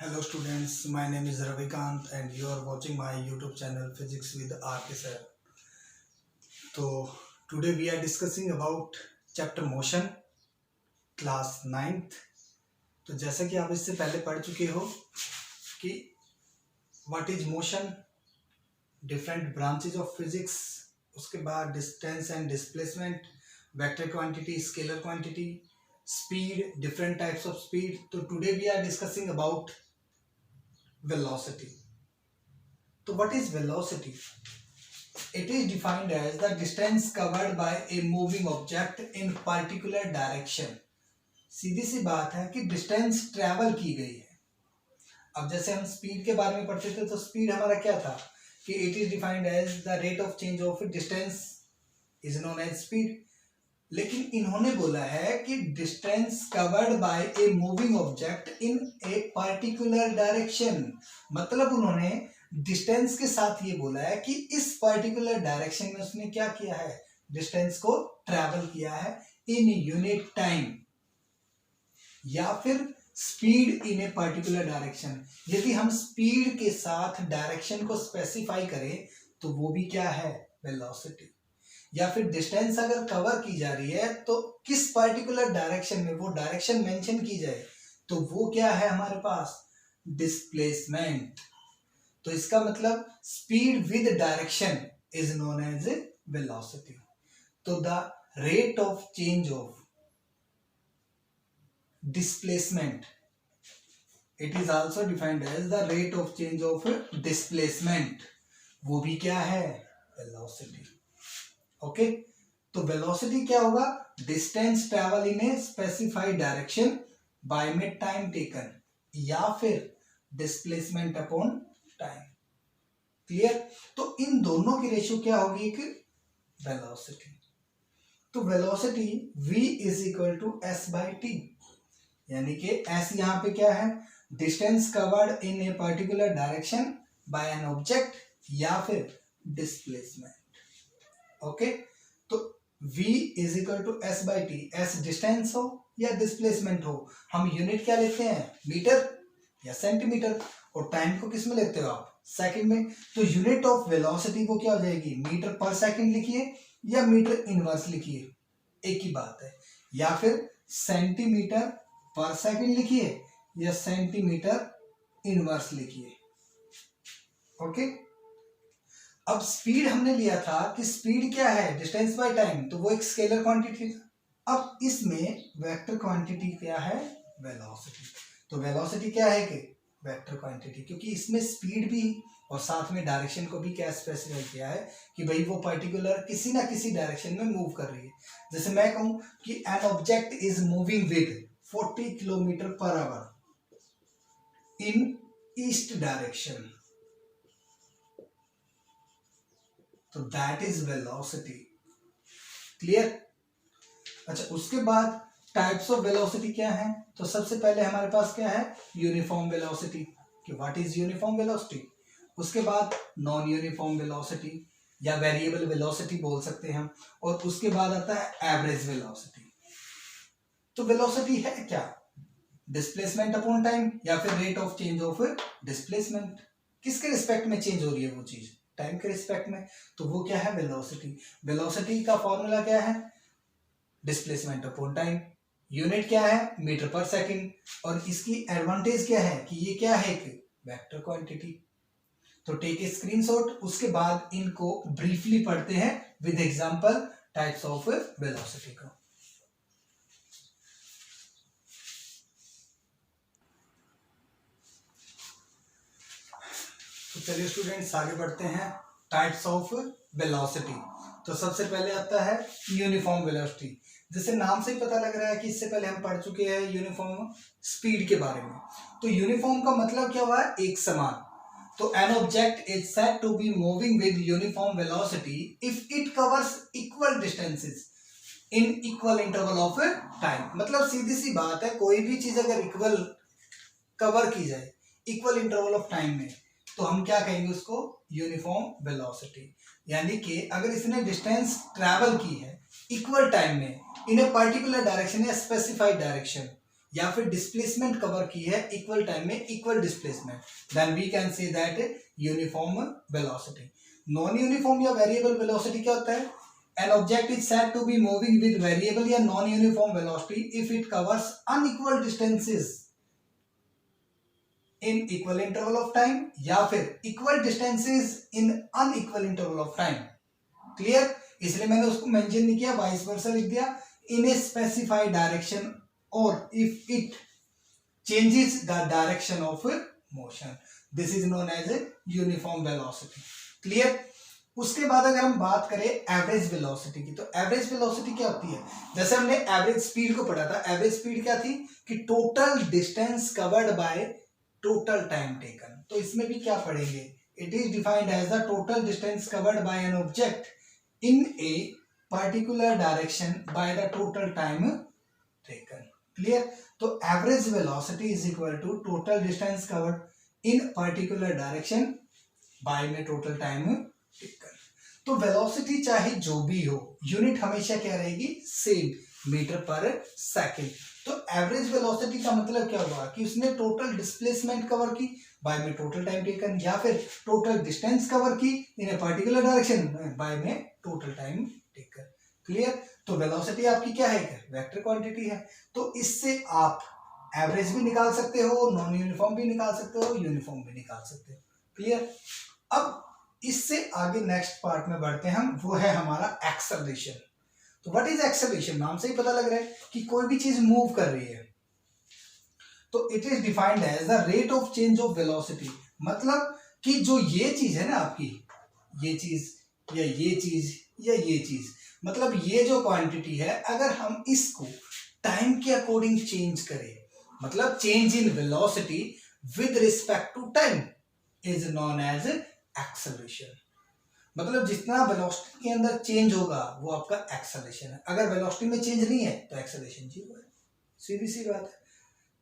Hello students, my name is Ravikant and you are watching my YouTube channel Physics with RK sir. So today we are discussing about chapter motion class 9th. तो जैसा कि आप इससे पहले पढ़ चुके हो कि what is motion, different branches of physics, उसके बाद distance and displacement, vector quantity, scalar quantity, speed, different types of speed. तो today we are discussing about velocity. So what is velocity? It is defined as the distance covered by a moving object in particular direction. सीधी सी बात है कि distance travel की गई है. अब जैसे हम स्पीड के बारे में पढ़ते थे तो स्पीड हमारा क्या था कि it is defined as the rate of change of distance is known as speed. लेकिन इन्होंने बोला है कि distance covered by a moving object in a particular direction. मतलब उन्होंने डिस्टेंस के साथ ये बोला है कि इस पर्टिकुलर डायरेक्शन में उसने क्या किया है, डिस्टेंस को ट्रैवल किया है इन यूनिट टाइम या फिर speed in a particular direction. यदि हम स्पीड के साथ डायरेक्शन को स्पेसिफाई करें तो वो भी क्या है, वेलोसिटी. या फिर डिस्टेंस अगर कवर की जा रही है तो किस पर्टिकुलर डायरेक्शन में वो डायरेक्शन मेंशन की जाए तो वो क्या है हमारे पास, डिस्प्लेसमेंट. तो इसका मतलब speed with direction is known as velocity. तो the rate of change of displacement, it is also defined as the rate of change of displacement. वो भी क्या है, वेलोसिटी. ओके तो वेलोसिटी क्या होगा, distance travel in a specified direction by में time taken या फिर डिस्प्लेसमेंट अपॉन टाइम. क्लियर. तो इन दोनों की रेशियो क्या होगी, कि वेलोसिटी. तो velocity v is equal to S by T, यानी कि s यहां पे क्या है, distance covered in a particular direction by an object या फिर डिस्प्लेसमेंट. ओके तो v is equal to S by T. S distance हो या डिस्प्लेसमेंट हो, हम यूनिट क्या लेते हैं, मीटर या सेंटीमीटर, और टाइम को किस में लेते हो आप, सेकंड में. तो यूनिट ऑफ वेलोसिटी को क्या हो जाएगी, मीटर पर सेकंड लिखिए या मीटर इनवर्स लिखिए, एक ही बात है. या फिर सेंटीमीटर पर सेकंड लिखिए या सेंटीमीटर इनवर्स लिखिए. ओके अब स्पीड हमने लिया था कि स्पीड क्या है, डिस्टेंस बाय टाइम, तो वो एक स्केलर क्वांटिटी था. अब इसमें वेक्टर क्वांटिटी क्या है, वेलोसिटी. तो वेलोसिटी क्या है कि वेक्टर क्वांटिटी, क्योंकि इसमें स्पीड भी और साथ में डायरेक्शन को भी क्या स्पेसिफाई किया है कि भाई वो पर्टिकुलर किसी ना किसी डायरेक्शन में मूव कर रही है. जैसे मैं कहूं कि N object is moving with 40 kilometre per our in east direction, तो दैट इज वेलोसिटी. क्लियर. अच्छा उसके बाद टाइप्स ऑफ वेलोसिटी क्या है, तो सबसे पहले हमारे पास क्या है, यूनिफॉर्म वेलोसिटी, कि व्हाट इज यूनिफॉर्म वेलोसिटी. उसके बाद नॉन यूनिफॉर्म वेलोसिटी या वेरिएबल वेलोसिटी बोल सकते हैं हम, और उसके बाद आता है एवरेज वेलोसिटी. तो वेलोसिटी है क्या, डिस्प्लेसमेंट अपॉन टाइम या फिर rate of change of displacement. किसके रिस्पेक्ट में चेंज हो रही है वो चीज, टाइम के रिस्पेक्ट में, तो वो क्या है, वेलोसिटी. वेलोसिटी का फॉर्मूला क्या है, डिस्प्लेसमेंट अपॉन टाइम. यूनिट क्या है, मीटर पर सेकंड, और इसकी एडवांटेज क्या है कि ये क्या है, एक वेक्टर क्वांटिटी. तो टेक ए स्क्रीनशॉट, उसके बाद इनको ब्रीफली पढ़ते हैं with example types of velocity को. तो चलिए स्टूडेंट्स आगे बढ़ते हैं, टाइप्स ऑफ वेलोसिटी. तो सबसे पहले आता है यूनिफॉर्म वेलोसिटी. जैसे नाम से ही पता लग रहा है कि इससे पहले हम पढ़ चुके हैं यूनिफॉर्म स्पीड के बारे में. तो यूनिफॉर्म का मतलब क्या हुआ, एक समान. तो an object is said to be moving with uniform velocity if it covers equal distances in equal interval of time. मतलब सीधी सी बात है, कोई भी चीज अगर इक्वल कवर की जाए इक्वल इंटरवल ऑफ टाइम में तो हम क्या कहेंगे उसको, यूनिफॉर्म वेलोसिटी. यानी कि अगर इसने डिस्टेंस ट्रैवल की है इक्वल टाइम में इन ए पर्टिकुलर डायरेक्शन या स्पेसिफाइड डायरेक्शन या फिर डिस्प्लेसमेंट कवर की है इक्वल टाइम में equal displacement, then we can say that uniform velocity. Non uniform या वेरिएबल वेलोसिटी क्या होता है? An object is said to be moving with variable या non uniform velocity if it covers unequal distances in equal interval of time या फिर equal distances in unequal interval of time. Clear? इसलिए मैंने उसको mention नहीं किया, vice versa लिख दिया, इन ए स्पेसिफाइड डायरेक्शन और if it changes the direction of motion, this is known as a uniform velocity. Clear? उसके बाद अगर हम बात करें एवरेज वेलोसिटी की, तो एवरेज वेलोसिटी क्या होती है? जैसे हमने एवरेज स्पीड को पढ़ा था, एवरेज स्पीड क्या थी कि total distance covered by total time taken. तो इसमें भी क्या पढ़ेंगे? It is defined as the total distance covered by an object in a particular direction by the total time taken. Clear? तो average velocity is equal to total distance covered in particular direction by में total time taken. तो velocity चाहे जो भी हो, unit हमेशा क्या रहेगी? Same, metre per second. तो एवरेज वेलोसिटी का मतलब क्या हुआ कि उसने टोटल डिस्प्लेसमेंट कवर की बाय में टोटल टाइम टेकन, या फिर टोटल डिस्टेंस कवर की इन ए पर्टिकुलर डायरेक्शन बाय में टोटल टाइम टेकन। क्लियर? तो वेलोसिटी आपकी क्या है? वेक्टर क्वांटिटी है। तो इससे आप एवरेज भी निकाल सकते हो, नॉन यूनिफॉर्म भी निकाल सकते हो, यूनिफॉर्म भी निकाल सकते हो। क्लियर? अब इससे आगे नेक्स्ट पार्ट में बढ़ते हैं हम, वो है हमारा एक्सेलरेशन। तो व्हाट इज एक्सेलरेशन? नाम से ही पता लग रहा है कि कोई भी चीज मूव कर रही है। तो it is defined as the rate of change of velocity, मतलब कि जो ये चीज है ना आपकी, ये चीज या ये चीज या ये चीज, मतलब ये जो क्वांटिटी है, अगर हम इसको टाइम के अकॉर्डिंग चेंज करें, मतलब change in velocity with respect to time is known as acceleration. मतलब जितना वेलोसिटी के अंदर चेंज होगा वो आपका एक्सेलरेशन है। अगर वेलोसिटी में चेंज नहीं है तो एक्सेलरेशन जीरो है। सीधी सी बात है,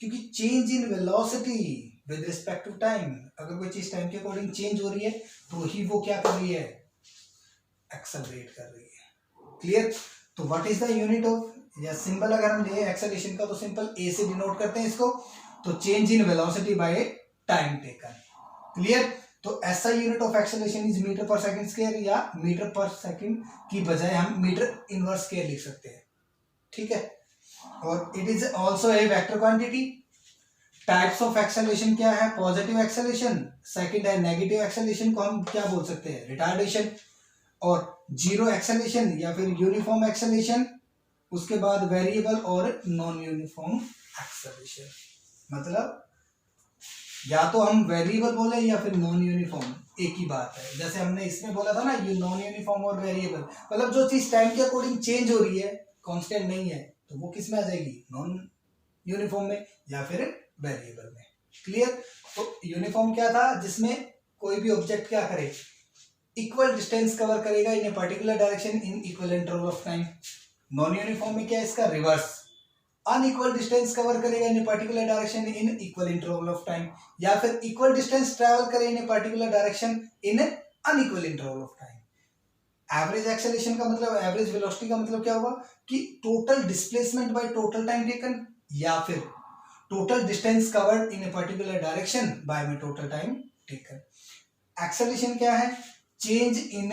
क्योंकि change in velocity with respect to time, अगर कोई चीज टाइम के अकॉर्डिंग चेंज हो रही है तो ही वो क्या कर रही है? एक्सेलरेट कर रही है। क्लियर? तो what is the unit of, या सिंबल अगर हम ले एक्सेलरेशन का तो सिंपल ए से डिनोट करते हैं इसको, तो change in velocity by time taken. Clear? तो ऐसा unit of acceleration is metre per second square, या मीटर पर सेकंड की बजाय हम मीटर इनवर्स स्क्वायर लिख सकते हैं। ठीक है? और it is also a vector quantity. Types of acceleration क्या है? पॉजिटिव एक्सेलरेशन, सेकंड है नेगेटिव एक्सेलरेशन को हम क्या बोल सकते हैं? रिटार्डेशन। और जीरो एक्सेलरेशन या फिर यूनिफॉर्म एक्सेलरेशन, उसके बाद वेरिएबल और नॉन यूनिफॉर्म एक्सेलरेशन। मतलब या तो हम वेरिएबल बोले या फिर नॉन यूनिफॉर्म, एक ही बात है। जैसे हमने इसमें बोला था ना, ये नॉन यूनिफॉर्म और वेरिएबल, मतलब जो चीज टाइम के अकॉर्डिंग चेंज हो रही है, कांस्टेंट नहीं है, तो वो किस में आ जाएगी? नॉन यूनिफॉर्म में या फिर वेरिएबल में। क्लियर? तो यूनिफॉर्म क्या था? जिसमें कोई भी ऑब्जेक्ट क्या करे? इक्वल डिस्टेंस कवर करेगा in a particular direction in equal interval of time. Non uniform में क्या है? इसका रिवर्स, अनइक्वल डिस्टेंस कवर करेगा in a particular direction in equal interval of time, या फिर इक्वल डिस्टेंस ट्रैवल करे in a particular direction in unequal interval of time. Average acceleration का मतलब, एवरेज वेलोसिटी का मतलब क्या होगा कि total displacement by total time taken, या फिर total distance covered in a particular direction by में टोटल टाइम टेकन। एक्सेलरेशन क्या है? चेंज इन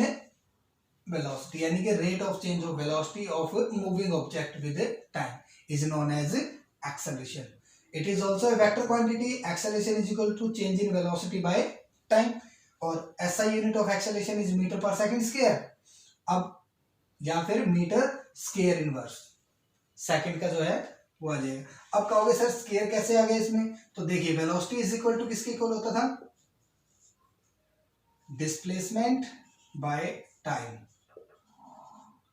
वेलोसिटी, यानी कि rate of change of velocity of moving object with time is known as acceleration. It is also a vector quantity. Acceleration is equal to change in velocity by time, और SI unit of acceleration is meter per second square। अब या फिर metre square inverse second का जो है वो आ जाएगा। अब कहोगे सर स्क्वायर कैसे आ गया इसमें? तो देखिए वेलोसिटी इज इक्वल टू किसके इक्वल होता था? Displacement by time.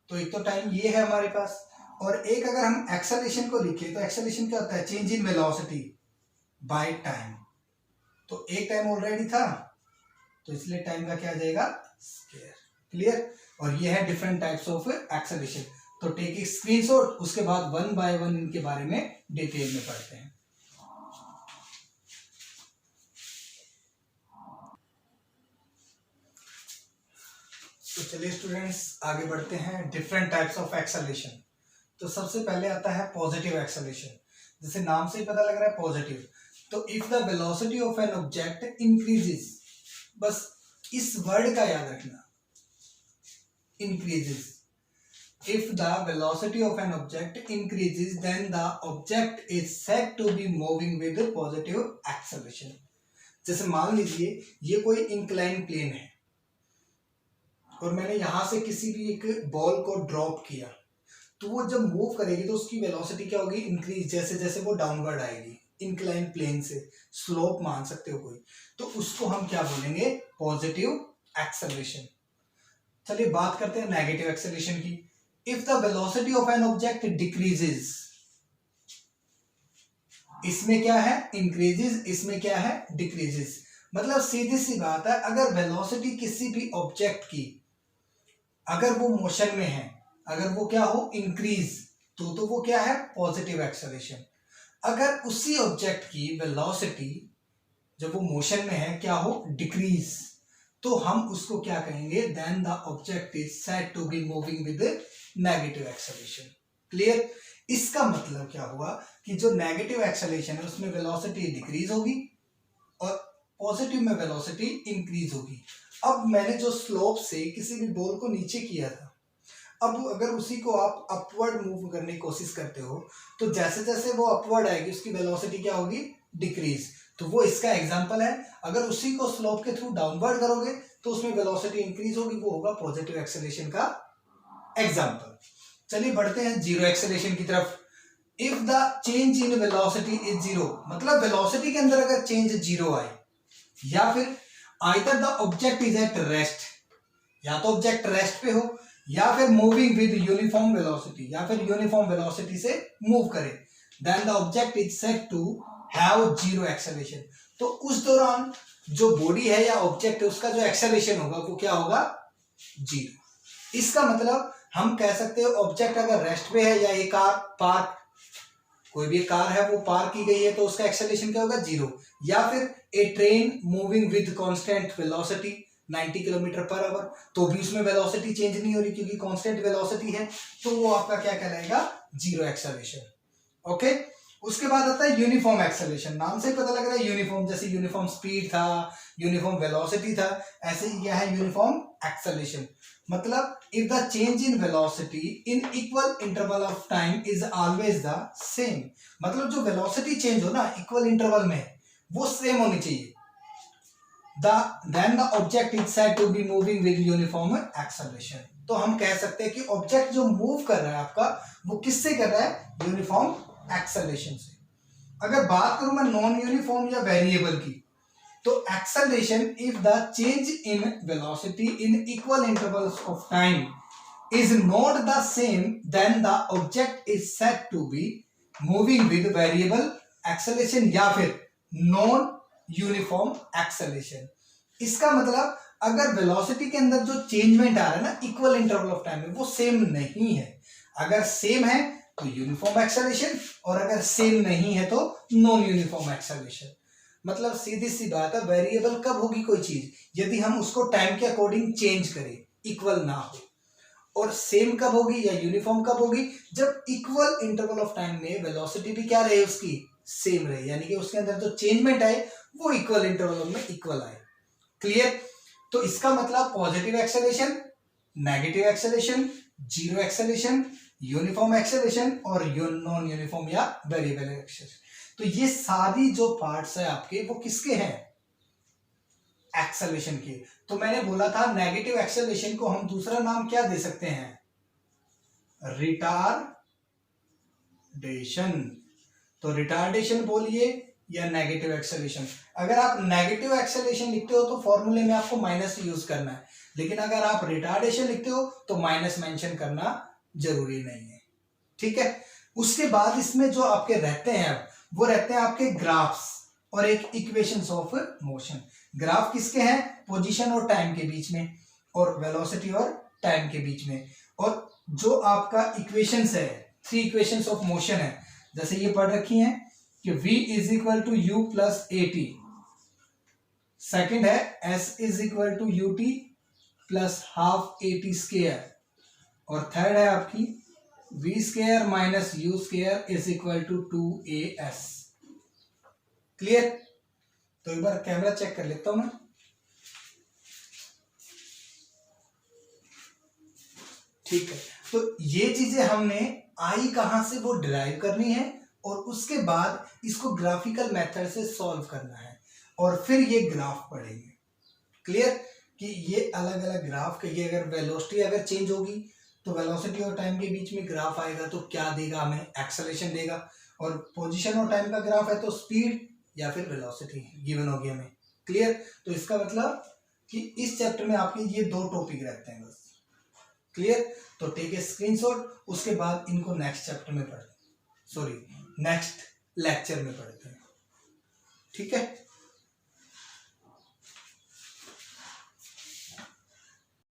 तो एक तो टाइम ये है हमारे पास, और एक अगर हम एक्सेलरेशन को लिखें तो एक्सेलरेशन क्या होता है? Change in velocity by time. तो एक टाइम ऑलरेडी था, तो इसलिए टाइम का क्या आ जाएगा? स्क्वायर। क्लियर? और ये है डिफरेंट टाइप्स ऑफ एक्सेलरेशन। तो टेक ए स्क्रीनशॉट, उसके बाद वन बाय वन इनके बारे में डिटेल में पढ़ते हैं। तो चलिए स्टूडेंट्स आगे बढ़ते हैं। Different types of acceleration. तो सबसे पहले आता है पॉजिटिव एक्सेलरेशन। जैसे नाम से ही पता लग रहा है पॉजिटिव। तो if the velocity of an object increases, बस इस वर्ड का याद रखना, increases. If the velocity of an object increases, then the object is said to be moving with positive acceleration. जैसे मान लीजिए ये कोई इंक्लाइन प्लेन है और मैंने यहां से किसी भी एक बॉल को ड्रॉप किया, तो वो जब मूव करेगी तो उसकी वेलोसिटी क्या होगी, इंक्रीज, जैसे जैसे वो डाउनवर्ड आएगी इंक्लाइन प्लेन से, स्लोप मान सकते हो कोई, तो उसको हम क्या बोलेंगे, पॉजिटिव एक्सेलरेशन। चलिए बात करते हैं नेगेटिव एक्सेलरेशन की। If the velocity of an object decreases, इसमें क्या है इंक्रीजेस, इसमें क्या है डिक्रीजेस। मतलब सीधी सी बात है, अगर वेलोसिटी किसी भी ऑब्जेक्ट की अगर वो मोशन में है, अगर वो क्या हो इंक्रीज, तो वो क्या है पॉजिटिव एक्सेलरेशन। अगर उसी ऑब्जेक्ट की वेलोसिटी जब वो मोशन में है क्या हो डिक्रीज, तो हम उसको क्या कहेंगे, then the object is said to be moving with negative acceleration. Clear. इसका मतलब क्या हुआ कि जो नेगेटिव एक्सेलरेशन है उसमें वेलोसिटी डिक्रीज होगी और पॉजिटिव में वेलोसिटी इंक्रीज होगी। अब मैंने जो स्लोप से किसी भी बॉल को नीचे किया था, अब अगर उसी को आप अपवर्ड मूव करने की कोशिश करते हो, तो जैसे जैसे वो अपवर्ड आएगी उसकी वेलोसिटी क्या होगी, डिक्रीज। तो वो इसका एग्जांपल है। अगर उसी को स्लोप के थ्रू डाउनवर्ड करोगे तो उसमें वेलोसिटी इंक्रीज होगी, वो होगा पॉजिटिव एक्सेलरेशन का एग्जांपल। चलिए बढ़ते हैं जीरो एक्सेलरेशन की तरफ। If the change in velocity is zero, मतलब वेलोसिटी के अंदर अगर चेंज जीरो आए, या फिर either the object is at rest, या तो ऑब्जेक्ट रेस्ट पे हो, या फिर मूविंग विद यूनिफॉर्म वेलोसिटी, या फिर यूनिफॉर्म वेलोसिटी से मूव करे, then the object is said to have zero acceleration. तो उस दौरान जो बॉडी है या ऑब्जेक्ट है उसका जो एक्सेलरेशन होगा वो क्या होगा, जीरो। इसका मतलब हम कह सकते हैं ऑब्जेक्ट अगर रेस्ट पे है, या ये कार पार्क, कोई भी कार है वो पार्क की गई है, तो उसका एक्सेलरेशन क्या होगा, जीरो। या फिर a train moving with constant velocity 90 kilometre per hour, तो भी उसमें वेलोसिटी चेंज नहीं हो रही क्योंकि कांस्टेंट वेलोसिटी है, तो वो आपका क्या कहलाएगा, जीरो एक्सेलरेशन। ओके। उसके बाद आता है यूनिफॉर्म एक्सेलरेशन। नाम से ही पता लग रहा है यूनिफॉर्म, जैसे यूनिफॉर्म स्पीड था, यूनिफॉर्म वेलोसिटी था, ऐसे ही क्या है यूनिफॉर्म एक्सेलरेशन। मतलब if the change in velocity in equal interval of time is always the same, मतलब जो वेलोसिटी चेंज हो ना इक्वल इंटरवल में वो सेम होनी चाहिए, then the object is said to be moving with uniform acceleration। तो हम कह सकते हैं कि ऑब्जेक्ट जो मूव कर रहा है आपका वो किससे कर रहा है, यूनिफॉर्म एक्सेलरेशन से। अगर बात करूं मैं नॉन यूनिफॉर्म या वेरिएबल की, तो acceleration if the change in velocity in equal intervals of time is not the same, then the object is said to be moving with variable acceleration या फिर नॉन यूनिफॉर्म एक्सेलरेशन। इसका मतलब अगर velocity के अंदर जो चेंजमेंट आ रहा है ना इक्वल इंटरवल ऑफ टाइम में वो सेम नहीं है, अगर सेम है तो यूनिफॉर्म एक्सेलरेशन, और अगर सेम नहीं है तो नॉन यूनिफॉर्म एक्सेलरेशन। मतलब सीधी सी बात है, वेरिएबल कब होगी कोई चीज, यदि हम उसको टाइम के अकॉर्डिंग चेंज करें, इक्वल ना हो। और सेम कब होगी या यूनिफॉर्म कब होगी, जब इक्वल इंटरवल ऑफ टाइम में वेलोसिटी भी क्या रहे उसकी सेम रहे, यानी कि उसके अंदर जो चेंजमेंट आए वो इक्वल इंटरवल में इक्वल आए। क्लियर। तो इसका मतलब positive acceleration, negative acceleration, zero acceleration, uniform acceleration और नॉन यूनिफॉर्म या वेरिएबल एक्सेलरेशन। तो ये सारी जो पार्ट्स है आपके वो किसके हैं, एक्सेलरेशन के। तो मैंने बोला था नेगेटिव एक्सेलरेशन को हम दूसरा नाम क्या दे सकते हैं, रिटार्डेशन। तो रिटार्डेशन बोलिए या नेगेटिव एक्सेलरेशन। अगर आप नेगेटिव एक्सेलरेशन लिखते हो तो फॉर्मूले में आपको माइनस यूज करना है, लेकिन अगर आप रिटार्डेशन लिखते हो तो माइनस मेंशन करना जरूरी नहीं है। ठीक है। उसके बाद इसमें जो आपके रहते हैं वो रहते हैं आपके ग्राफ्स और एक इक्वेशंस ऑफ मोशन। ग्राफ किसके हैं, पोजीशन और टाइम के बीच में, और वेलोसिटी और टाइम के बीच में। और जो आपका इक्वेशंस है, 3 इक्वेशंस ऑफ मोशन है, जैसे ये पढ़ रखी हैं कि v is equal to U plus A T, second है s is equal to U T plus half A T square, और थर्ड है आपकी V square minus U square is equal to 2as। Clear? तो एक बार camera check कर लेता हूं मैं। ठीक है, तो ये चीजें हमने आई कहां से वो डिराइव करनी है और उसके बाद इसको ग्राफिकल मेथड से सॉल्व करना है और फिर ये ग्राफ पढ़ेंगे। क्लियर? कि ये अलग अलग ग्राफ के, ये अगर वेलोसिटी अगर चेंज होगी तो वेलोसिटी और टाइम के बीच में ग्राफ आएगा तो क्या देगा हमें? एक्सेलरेशन देगा। और पोजीशन और टाइम का ग्राफ है तो स्पीड या फिर वेलोसिटी गिवन होगी हमें। क्लियर? तो इसका मतलब कि इस चैप्टर में आपके ये दो टॉपिक रहते हैं बस। क्लियर? तो टेक ए स्क्रीनशॉट, उसके बाद इनको नेक्स्ट चैप्टर में पढ़ते, सॉरी नेक्स्ट लेक्चर में पढ़ते हैं। ठीक है?